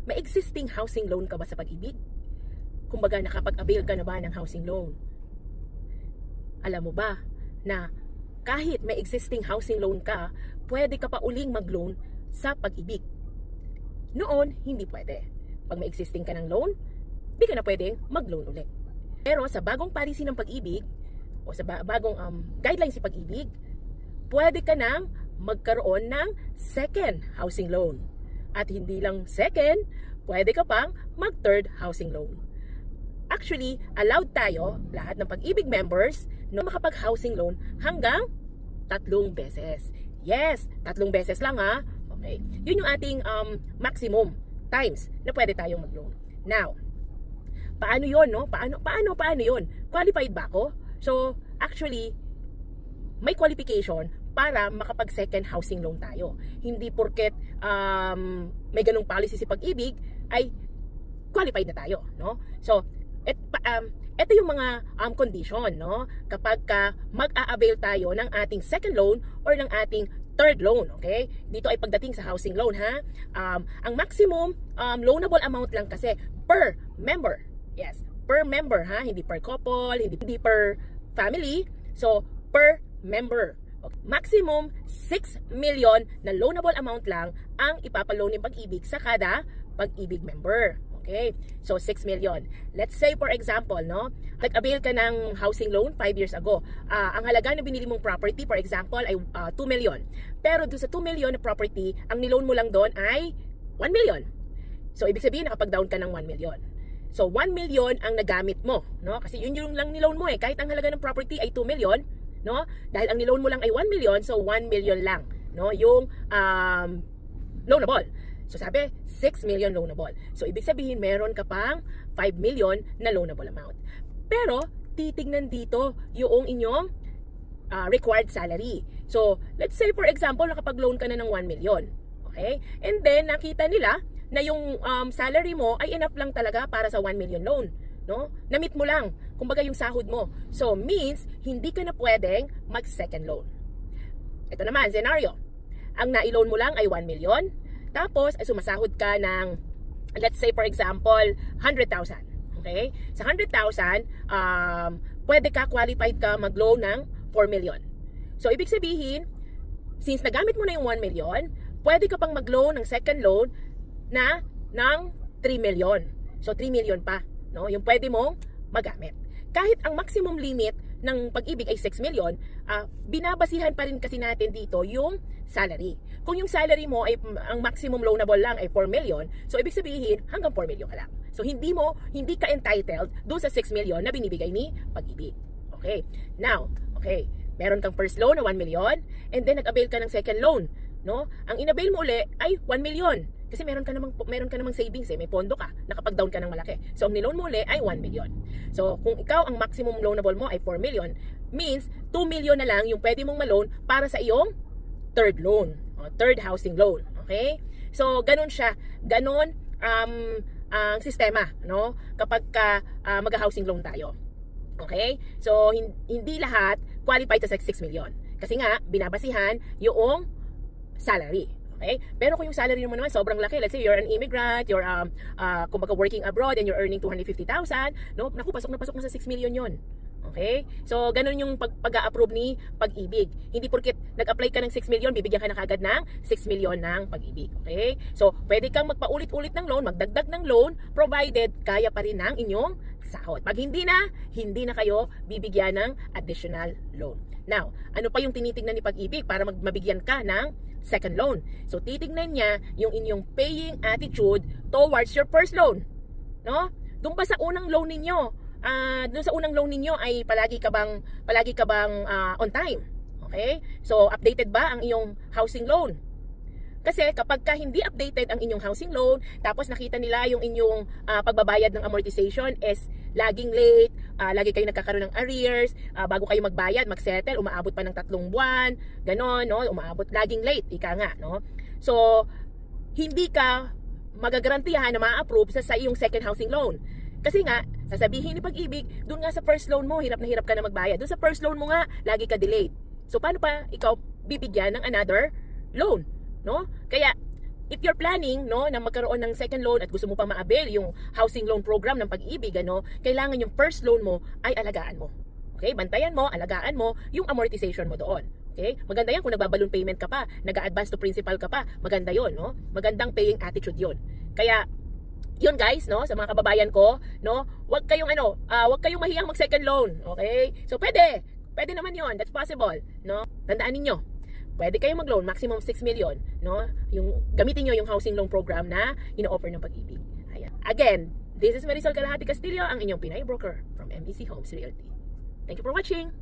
may existing housing loan ka ba sa Pag-ibig? Kumbaga, nakapag-avail ka na ba ng housing loan? Alam mo ba na kahit may existing housing loan ka, pwede ka pa uling mag-loan sa Pag-ibig? Noon, hindi pwede. Pag may existing ka ng loan, di ka na pwedeng mag-loan ulit. Pero sa bagong policy ng Pag-ibig, o sa bagong guidelines sa Pag-ibig, pwede ka nang magkaroon ng second housing loan. At hindi lang second, pwede ka pang mag-third housing loan. Actually, allowed tayo, lahat ng Pag-ibig members, na makapag-housing loan hanggang 3 beses. Yes, 3 beses lang ha. Okay. Yun yung ating maximum times na pwede tayong mag-loan. Now, paano yun, no? Paano yun? Qualified ba ako? So, actually, may qualification para makapag-second housing loan tayo. Hindi porket may ganung policy si Pag-ibig ay qualified na tayo, no? So, ito yung mga condition, no? Kapag mag-a-avail tayo ng ating second loan or ng ating third loan, okay? Dito ay pagdating sa housing loan, ha? Ang maximum loanable amount lang kasi per member. Yes, per member, ha? Hindi per couple, hindi per family. So, per member. Okay. Maximum 6 million na loanable amount lang ang ipapaloan ng Pag-ibig sa kada Pag-ibig member. Okay? So, 6 million. Let's say, for example, no? Nag-avail ka ng housing loan 5 years ago. Ang halaga na binili mong property, for example, ay 2 million. Pero doon sa 2 million na property, ang niloan mo lang doon ay 1 million. So, ibig sabihin, nakapag-down ka ng 1 million. So, 1 million ang nagamit mo, no? Kasi yun yung lang niloan mo eh. Kahit ang halaga ng property ay 2 million, no? Dahil ang niloan mo lang ay 1 million, so 1 million lang, no? Yung loanable. So, sabi, 6 million loanable. So, ibig sabihin, meron ka pang 5 million na loanable amount. Pero, titignan dito yung inyong required salary. So, let's say, for example, nakapag-loan ka na ng 1 million. Okay? And then, nakita nila na yung salary mo ay enough lang talaga para sa 1 million loan, no? Na-meet mo lang, kumbaga yung sahod mo. So, means, hindi ka na pwedeng mag-second loan. Ito naman, scenario. Ang na-loan mo lang ay 1 million, tapos, ay sumasahod ka ng, let's say, for example, 100,000. Okay? Sa 100,000, pwede ka, qualified ka mag-loan ng 4 million. So, ibig sabihin, since nagamit mo na yung 1 million, pwede ka pang mag-loan ng second loan na ng 3 million. So, 3 million pa, no? Yung pwede mong magamit. Kahit ang maximum limit ng Pag-ibig ay 6 million, binabasihan pa rin kasi natin dito yung salary. Kung yung salary mo ay ang maximum loanable lang ay 4 million, so ibig sabihin hanggang 4 million ka lang. So hindi ka entitled doon sa 6 million na binibigay ni Pag-ibig. Okay. Now, okay, meron kang first loan na 1 million and then nag-avail ka ng second loan, no? Ang in-avail mo uli ay 1 million. Kasi meron ka namang savings eh, may pondo ka, nakapag-down ka ng malaki. So, ang niloan mo ulit ay 1 million. So, kung ikaw ang maximum loanable mo ay 4 million, means 2 million na lang yung pwede mong ma-loan para sa iyong third loan, o third housing loan. Okay? So, ganun siya. Ganun ang sistema, no? Kapag mag-housing loan tayo. Okay? So, hindi lahat qualified sa 6 million. Kasi nga, binabasihan yung salary. Okay? Pero kung yung salary mo naman sobrang laki, let's say you're an immigrant, you're kumbaga working abroad and you're earning 250,000, no? Naku, pasok na sa 6 million yon. Okay? So, ganun yung pag-a-approve ni Pag-ibig. Hindi porket nag-apply ka ng 6 million, bibigyan ka na kagad ng 6 million ng Pag-ibig. Okay? So, pwede kang magpaulit-ulit ng loan, magdagdag ng loan, provided kaya pa rin ng inyong sahod. Pag hindi na kayo bibigyan ng additional loan. Now, ano pa yung tinitingnan ni Pag-ibig para mabigyan ka ng second loan? So, titignan niya yung inyong paying attitude towards your first loan. No? Doon pa sa unang loan ninyo, doon sa unang loan ninyo ay palagi ka bang on time? Okay? So, updated ba ang iyong housing loan? Kasi kapag hindi updated ang inyong housing loan, tapos nakita nila yung inyong pagbabayad ng amortization is laging late, lagi kayo nagkakaroon ng arrears, bago kayo magbayad, mag-settle, umaabot pa ng 3 buwan, ganon, no? Umaabot, laging late, ika nga, no? So, hindi ka magagarantiyahan na ma-approve sa iyong second housing loan. Kasi nga, sasabihin ni Pag-ibig, doon nga sa first loan mo, hirap ka na magbayad. Doon sa first loan mo nga, lagi ka delayed. So, paano pa ikaw bibigyan ng another loan? No? Kaya, if you're planning, no, na magkaroon ng second loan at gusto mo pa ma-avail yung housing loan program ng Pag-ibig, ano, kailangan yung first loan mo ay alagaan mo. Okay? Bantayan mo, alagaan mo yung amortization mo doon. Okay? Maganda yan kung nagbaballoon payment ka pa, nag-advance to principal ka pa. Maganda yon, no? Magandang paying attitude yon. Kaya yun guys, no, sa mga kababayan ko, no, wag kayong mahiyang mag second loan, okay? So pwede naman yon, that's possible, no? Tandaan niyo, pwede kayong mag-loan maximum 6 million, no? Yung gamitin niyo yung housing loan program na ino-offer ng Pag-ibig. Ayan. Again, this is Marisol Kalahati Castillo, ang inyong Pinay broker from MBC Homes Realty. Thank you for watching.